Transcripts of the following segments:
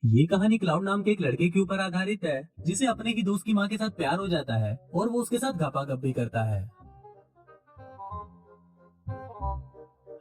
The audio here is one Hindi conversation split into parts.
ये कहानी क्लाउड नाम के एक लड़के के ऊपर आधारित है जिसे अपने ही दोस्त की माँ के साथ प्यार हो जाता है और वो उसके साथ गपागप भी करता है।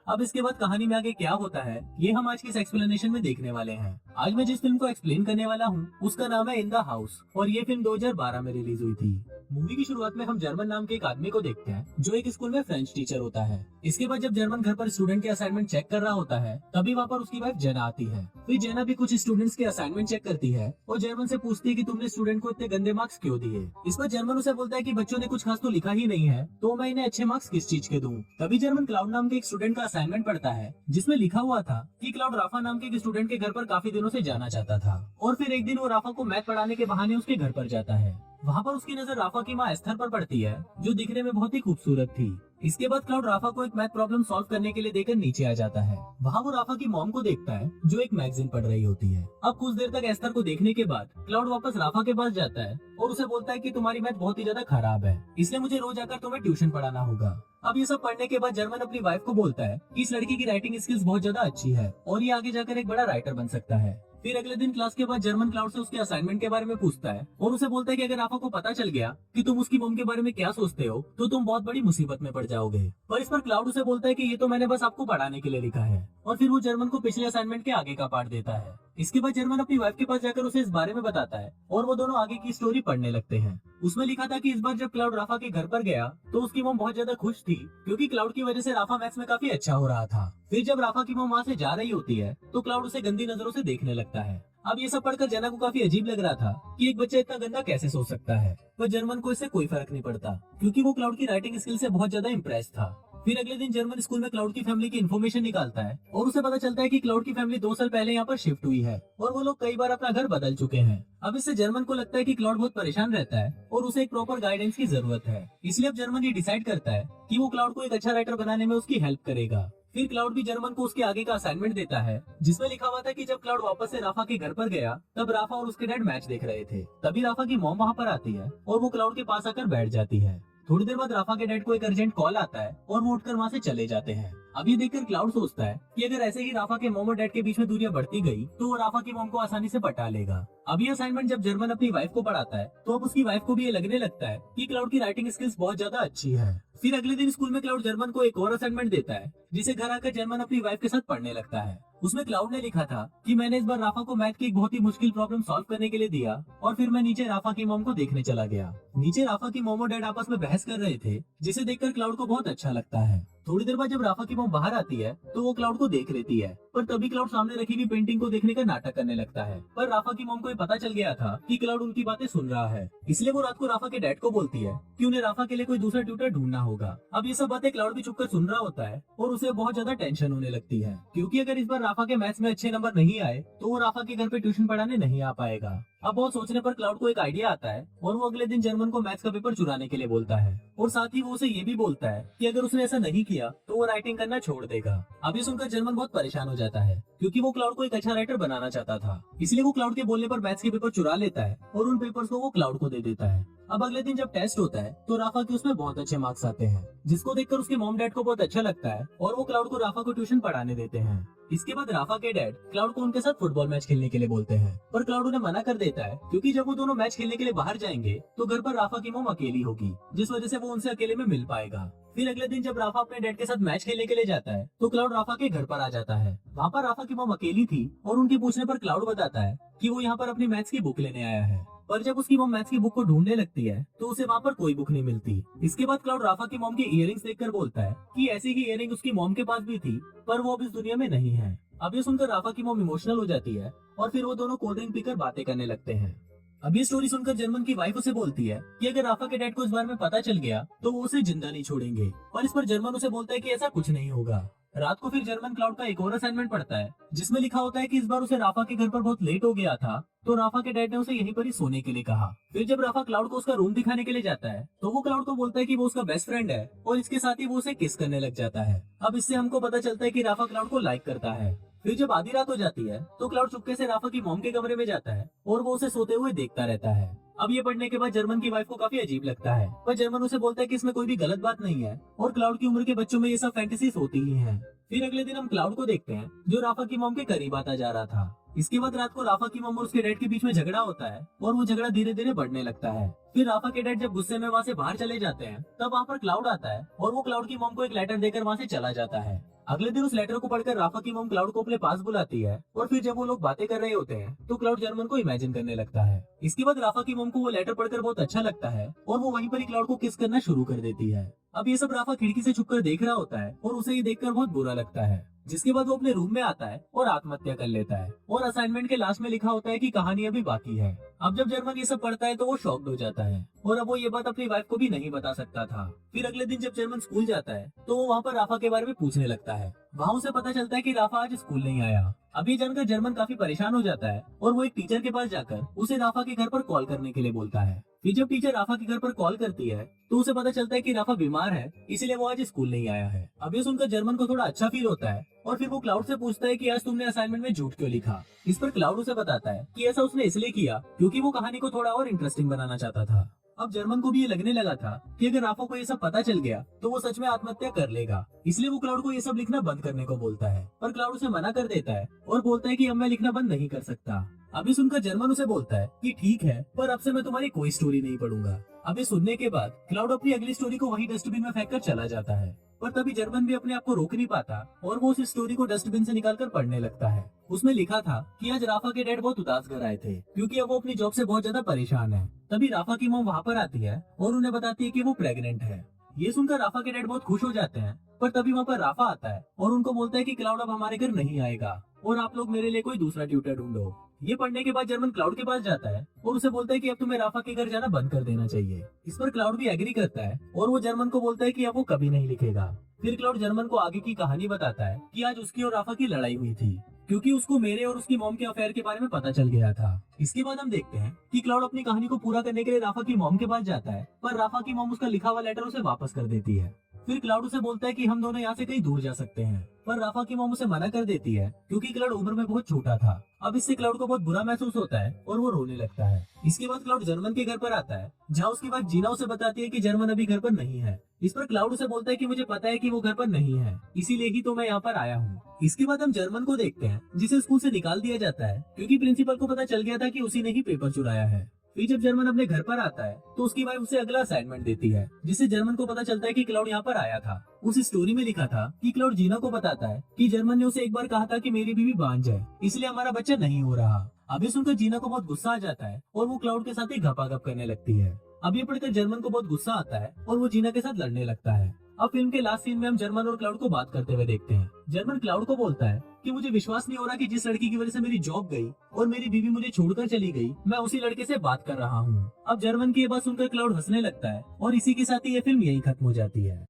अब इसके बाद कहानी में आगे क्या होता है ये हम आज की इस एक्सप्लेनेशन में देखने वाले हैं। आज मैं जिस फिल्म को एक्सप्लेन करने वाला हूँ उसका नाम है इन द हाउस और ये फिल्म 2012 में रिलीज हुई थी। मूवी की शुरुआत में हम जर्मन नाम के एक आदमी को देखते हैं जो एक स्कूल में फ्रेंच टीचर होता है। इसके बाद जब जर्मन घर पर स्टूडेंट के असाइनमेंट चेक कर रहा होता है तभी वहाँ पर उसकी वाइफ जेना आती है। फिर जेना भी कुछ स्टूडेंट्स के असाइनमेंट चेक करती है और जर्मन से पूछती है कि तुमने स्टूडेंट को इतने गंदे मार्क्स क्यों दिए। इस पर जर्मन उसे बोलता है कि बच्चों ने कुछ खास तो लिखा ही नहीं है तो मैं इन्हें अच्छे मार्क्स किस चीज के दूं। तभी जर्मन क्लाउड नाम के एक स्टूडेंट का असाइनमेंट पढ़ता है जिसमें लिखा हुआ था कि क्लाउड राफा नाम के एक स्टूडेंट के घर पर काफी दिनों से जाना चाहता था और फिर एक दिन वो राफा को मैथ पढ़ाने के बहाने उसके घर पर जाता है। वहाँ पर उसकी नजर राफा की माँ एस्थर पर पड़ती है जो दिखने में बहुत ही खूबसूरत थी। इसके बाद क्लाउड राफा को एक मैथ प्रॉब्लम सॉल्व करने के लिए देकर नीचे आ जाता है। वहाँ वो राफा की मॉम को देखता है जो एक मैगजीन पढ़ रही होती है। अब कुछ देर तक एस्थर को देखने के बाद क्लाउड वापस राफा के पास जाता है और उसे बोलता है कि तुम्हारी मैथ बहुत ही ज्यादा खराब है इसलिए मुझे रोज आकर तुम्हें ट्यूशन पढ़ाना होगा। अब ये सब पढ़ने के बाद जर्मन अपनी वाइफ को बोलता है कि इस लड़की की राइटिंग स्किल्स बहुत ज्यादा अच्छी है और ये आगे जाकर एक बड़ा राइटर बन सकता है। फिर अगले दिन क्लास के बाद जर्मन क्लाउड से उसके असाइनमेंट के बारे में पूछता है और उसे बोलता है कि अगर राफा को पता चल गया कि तुम उसकी मॉम के बारे में क्या सोचते हो तो तुम बहुत बड़ी मुसीबत में पड़ जाओगे। पर इस पर क्लाउड उसे बोलता है कि ये तो मैंने बस आपको पढ़ाने के लिए लिखा है और फिर वो जर्मन को पिछले असाइनमेंट के आगे का पार्ट देता है। इसके बाद जर्मन अपनी वाइफ के पास जाकर उसे इस बारे में बताता है और वो दोनों आगे की स्टोरी पढ़ने लगते हैं। उसमें लिखा था कि इस बार जब क्लाउड राफा के घर पर गया तो उसकी मॉम बहुत ज्यादा खुश थी क्योंकि क्लाउड की वजह से राफा मैथ्स में काफी अच्छा हो रहा था। फिर जब राफा की मॉम वहाँ से जा रही होती है तो क्लाउड उसे गंदी नजरों से देखने लगता है। अब ये सब पढ़कर जेना को काफी अजीब लग रहा था कि एक बच्चा इतना गंदा कैसे सोच सकता है, पर जर्मन को इससे कोई फर्क नहीं पड़ता क्योंकि वो क्लाउड की राइटिंग स्किल से बहुत ज्यादा इम्प्रेस था। फिर अगले दिन जर्मन स्कूल में क्लाउड की फैमिली की इन्फॉर्मेशन निकालता है और उसे पता चलता है कि क्लाउड की फैमिली 2 साल पहले यहाँ पर शिफ्ट हुई है और वो लोग कई बार अपना घर बदल चुके हैं। अब इससे जर्मन को लगता है कि क्लाउड बहुत परेशान रहता है और उसे एक प्रॉपर गाइडेंस की जरूरत है। इसलिए अब जर्मन ये डिसाइड करता है कि वो क्लाउड को एक अच्छा राइटर बनाने में उसकी हेल्प करेगा। फिर क्लाउड भी जर्मन को उसके आगे का असाइनमेंट देता है जिसमें लिखा हुआ था कि जब क्लाउड वापस से राफा के घर पर गया तब राफा और उसके डैड मैच देख रहे थे। तभी राफा की मॉम वहाँ पर आती है और वो क्लाउड के पास आकर बैठ जाती है। थोड़ी देर बाद राफा के डैड को एक अर्जेंट कॉल आता है और वो उठकर वहाँ से चले जाते हैं। अब ये देखकर क्लाउड सोचता है कि अगर ऐसे ही राफा के मॉम और डैड के बीच में दूरियां बढ़ती गई तो वो राफा की मॉम को आसानी से पटा लेगा। अब ये असाइनमेंट जब जर्मन अपनी वाइफ को पढ़ाता है तो अब उसकी वाइफ को भी ये लगने लगता है कि क्लाउड की राइटिंग स्किल्स बहुत ज्यादा अच्छी है। फिर अगले दिन स्कूल में क्लाउड जर्मन को एक और असाइनमेंट देता है जिसे घर आकर जर्मन अपनी वाइफ के साथ पढ़ने लगता है। उसमें क्लाउड ने लिखा था कि मैंने इस बार राफा को मैथ की एक बहुत ही मुश्किल प्रॉब्लम सॉल्व करने के लिए दिया और फिर मैं नीचे राफा की मॉम को देखने चला गया। नीचे राफा की मॉम और डैड आपस में बहस कर रहे थे जिसे देखकर क्लाउड को बहुत अच्छा लगता है। थोड़ी देर बाद जब राफा की मॉम बाहर आती है तो वो क्लाउड को देख लेती है पर तभी क्लाउड सामने रखी हुई पेंटिंग को देखने का नाटक करने लगता है। पर राफा की मॉम को ये पता चल गया था कि क्लाउड उनकी बातें सुन रहा है इसलिए वो रात को राफा के डैड को बोलती है कि उन्हें राफा के लिए कोई दूसरा ट्यूटर ढूंढना होगा। अब ये सब बातें क्लाउड भी चुपकर सुन रहा होता है और उसे बहुत ज्यादा टेंशन होने लगती है क्योंकि अगर इस बार राफा के मैथ्स में अच्छे नंबर नहीं आए तो वो राफा के घर पे ट्यूशन पढ़ाने नहीं आ पाएगा। अब बहुत सोचने पर क्लाउड को एक आइडिया आता है और वो अगले दिन जर्मन को मैथ्स का पेपर चुराने के लिए बोलता है और साथ ही वो उसे ये भी बोलता है कि अगर उसने ऐसा नहीं किया तो वो राइटिंग करना छोड़ देगा। अब ये सुनकर जर्मन बहुत परेशान हो जाता है क्योंकि वो क्लाउड को एक अच्छा राइटर बनाना चाहता था इसलिए वो क्लाउड के बोलने पर मैथ्स के पेपर चुरा लेता है और उन पेपर्स को वो क्लाउड को दे देता है। अब अगले दिन जब टेस्ट होता है तो राफा के उसमें बहुत अच्छे मार्क्स आते हैं जिसको देखकर उसके मॉम डैड को बहुत अच्छा लगता है और वो क्लाउड को राफा को ट्यूशन पढ़ाने देते हैं। इसके बाद राफा के डैड क्लाउड को उनके साथ फुटबॉल मैच खेलने के लिए बोलते हैं पर क्लाउड उन्हें मना कर देता है क्योंकि जब वो दोनों मैच खेलने के लिए बाहर जाएंगे तो घर पर राफा की मॉम अकेली होगी जिस वजह से वो उनसे अकेले में मिल पाएगा। फिर अगले दिन जब राफा अपने डैड के साथ मैच खेलने के लिए जाता है तो क्लाउड राफा के घर पर आ जाता है। वहाँ पर राफा की मॉम अकेली थी और उनके पूछने पर क्लाउड बताता है कि वो यहाँ पर अपनी मैथ्स की बुक लेने आया है। पर जब उसकी मॉम मैथ्स की बुक को ढूंढने लगती है तो उसे वहाँ पर कोई बुक नहीं मिलती। इसके बाद क्लाउड राफा की मॉम की इयररिंग्स देखकर बोलता है कि ऐसी ही इयररिंग उसकी मॉम के पास भी थी पर वो अब इस दुनिया में नहीं है। अब ये सुनकर राफा की मॉम इमोशनल हो जाती है और फिर वो दोनों कोल्ड ड्रिंक पीकर बातें करने लगते हैं। अब ये स्टोरी सुनकर जर्मन की वाइफ उसे बोलती है कि अगर राफा के डैड को इस बारे में पता चल गया तो वो उसे जिंदा नहीं छोड़ेंगे और इस पर जर्मन उसे बोलता है कि ऐसा कुछ नहीं होगा। रात को फिर जर्मन क्लाउड का एक और असाइनमेंट पढ़ता है जिसमें लिखा होता है कि इस बार उसे राफा के घर पर बहुत लेट हो गया था तो राफा के डैड ने उसे यहीं पर ही सोने के लिए कहा। फिर जब राफा क्लाउड को उसका रूम दिखाने के लिए जाता है तो वो क्लाउड को बोलता है कि वो उसका बेस्ट फ्रेंड है और इसके साथ ही वो उसे किस करने लग जाता है। अब इससे हमको पता चलता है कि राफा क्लाउड को लाइक करता है। फिर जब आधी रात हो जाती है तो क्लाउड चुपके से राफा की मॉम के कमरे में जाता है और वो उसे सोते हुए देखता रहता है। अब ये पढ़ने के बाद जर्मन की वाइफ को काफी अजीब लगता है पर जर्मन उसे बोलता है कि इसमें कोई भी गलत बात नहीं है और क्लाउड की उम्र के बच्चों में ये सब फैंटेसीज होती ही हैं। फिर अगले दिन हम क्लाउड को देखते हैं जो राफा की मॉम के करीब आता जा रहा था। इसके बाद रात को राफा की मॉम और उसके डैड के बीच में झगड़ा होता है और वो झगड़ा धीरे धीरे बढ़ने लगता है। फिर राफा के डैड जब गुस्से में वहाँ से बाहर चले जाते हैं तब वहाँ पर क्लाउड आता है और वो क्लाउड की मॉम को एक लेटर देकर वहाँ से चला जाता है। अगले दिन उस लेटर को पढ़कर राफा की मॉम क्लाउड को अपने पास बुलाती है और फिर जब वो लोग बातें कर रहे होते हैं तो क्लाउड जर्मन को इमेजिन करने लगता है। इसके बाद राफा की मॉम को वो लेटर पढ़कर बहुत अच्छा लगता है और वो वहीं पर ही क्लाउड को किस करना शुरू कर देती है। अब ये सब राफा खिड़की से छुपकर देख रहा होता है और उसे ये देखकर बहुत बुरा लगता है, जिसके बाद वो अपने रूम में आता है और आत्महत्या कर लेता है और असाइनमेंट के लास्ट में लिखा होता है कि कहानी अभी बाकी है। अब जब जर्मन ये सब पढ़ता है तो वो शॉक्ड हो जाता है और अब वो ये बात अपनी वाइफ को भी नहीं बता सकता था। फिर अगले दिन जब जर्मन स्कूल जाता है तो वो वहाँ पर राफा के बारे में पूछने लगता है। वहाँ उसे पता चलता है कि राफा आज स्कूल नहीं आया। अब ये जानकर जर्मन काफी परेशान हो जाता है और वो एक टीचर के पास जाकर उसे राफा के घर पर कॉल करने के लिए बोलता है। फिर जब टीचर राफा के घर पर कॉल करती है तो उसे पता चलता है कि राफा बीमार है, इसलिए वो आज स्कूल नहीं आया है। अब ये सुनकर जर्मन को थोड़ा अच्छा फील होता है और फिर वो क्लाउड से पूछता है कि आज तुमने असाइनमेंट में झूठ क्यों लिखा। इस पर क्लाउड उसे बताता है कि ऐसा उसने इसलिए किया क्योंकि वो कहानी को थोड़ा और इंटरेस्टिंग बनाना चाहता था। अब जर्मन को भी ये लगने लगा था कि अगर राफा को ये सब पता चल गया तो वो सच में आत्महत्या कर लेगा, इसलिए वो क्लाउड को ये सब लिखना बंद करने को बोलता है। पर क्लाउड उसे मना कर देता है और बोलता है कि अब मैं लिखना बंद नहीं कर सकता। अभी सुनकर जर्मन उसे बोलता है कि ठीक है, पर अब से मैं तुम्हारी कोई स्टोरी नहीं पढ़ूंगा। अभी सुनने के बाद क्लाउड अपनी अगली स्टोरी को वही डस्टबिन में फेंक कर चला जाता है, पर तभी जर्मन भी अपने आप को रोक नहीं पाता और वो उस स्टोरी को डस्टबिन से निकालकर पढ़ने लगता है। उसमें लिखा था कि आज राफा के डैड बहुत उदास घर आए थे क्योंकि अब वो अपनी जॉब से बहुत ज्यादा परेशान है। तभी राफा की मॉम वहाँ पर आती है और उन्हें बताती है कि वो प्रेग्नेंट है। ये सुनकर राफा के डैड बहुत खुश हो जाते हैं, पर तभी वहाँ पर राफा आता है और उनको बोलता है कि क्लाउड अब हमारे घर नहीं आएगा और आप लोग मेरे लिए कोई दूसरा ट्यूटर ढूंढो। ये पढ़ने के बाद जर्मन क्लाउड के पास जाता है और उसे बोलता है कि अब तुम्हें राफा के घर जाना बंद कर देना चाहिए। इस पर क्लाउड भी एग्री करता है और वो जर्मन को बोलता है कि अब वो कभी नहीं लिखेगा। फिर क्लाउड जर्मन को आगे की कहानी बताता है कि आज उसकी और राफा की लड़ाई हुई थी क्योंकि उसको मेरे और उसकी मॉम के अफेयर के बारे में पता चल गया था। इसके बाद हम देखते हैं कि क्लाउड अपनी कहानी को पूरा करने के लिए राफा की मॉम के पास जाता है, पर राफा की मॉम उसका लिखा हुआ लेटर उसे वापस कर देती है। फिर क्लाउड उसे बोलता है कि हम दोनों यहाँ से कहीं दूर जा सकते हैं, पर राफा की मॉम उसे मना कर देती है क्योंकि क्लाउड उम्र में बहुत छोटा था। अब इससे क्लाउड को बहुत बुरा महसूस होता है और वो रोने लगता है। इसके बाद क्लाउड जर्मन के घर पर आता है जहाँ उसकी वाइफ जीना उसे बताती है कि जर्मन अभी घर पर नहीं है। इस पर क्लाउड उसे बोलता है कि मुझे पता है कि वो घर पर नहीं है, इसीलिए ही तो मैं यहाँ पर आया हूँ। इसके बाद हम जर्मन को देखते हैं जिसे स्कूल से निकाल दिया जाता है क्योंकि प्रिंसिपल को पता चल गया था कि उसी ने ही पेपर चुराया है। फिर जब जर्मन अपने घर पर आता है तो उसकी वाइफ उसे अगला असाइनमेंट देती है जिससे जर्मन को पता चलता है कि क्लाउड यहाँ पर आया था। उस स्टोरी में लिखा था कि क्लाउड जीना को बताता है कि जर्मन ने उसे एक बार कहा था कि मेरी बीवी बांझ है, इसलिए हमारा बच्चा नहीं हो रहा। अभी सुनकर जीना को बहुत गुस्सा आ जाता है और वो क्लाउड के साथ ही घपाघप करने लगती है। अब ये पढ़कर जर्मन को बहुत गुस्सा आता है और वो जीना के साथ लड़ने लगता है। अब फिल्म के लास्ट सीन में हम जर्मन और क्लाउड को बात करते हुए देखते हैं। जर्मन क्लाउड को बोलता है कि मुझे विश्वास नहीं हो रहा कि जिस लड़की की वजह से मेरी जॉब गई और मेरी बीवी मुझे छोड़कर चली गई, मैं उसी लड़के से बात कर रहा हूँ। अब जर्मन की ये बात सुनकर क्लाउड हंसने लगता है और इसी के साथ ही ये फिल्म यही खत्म हो जाती है।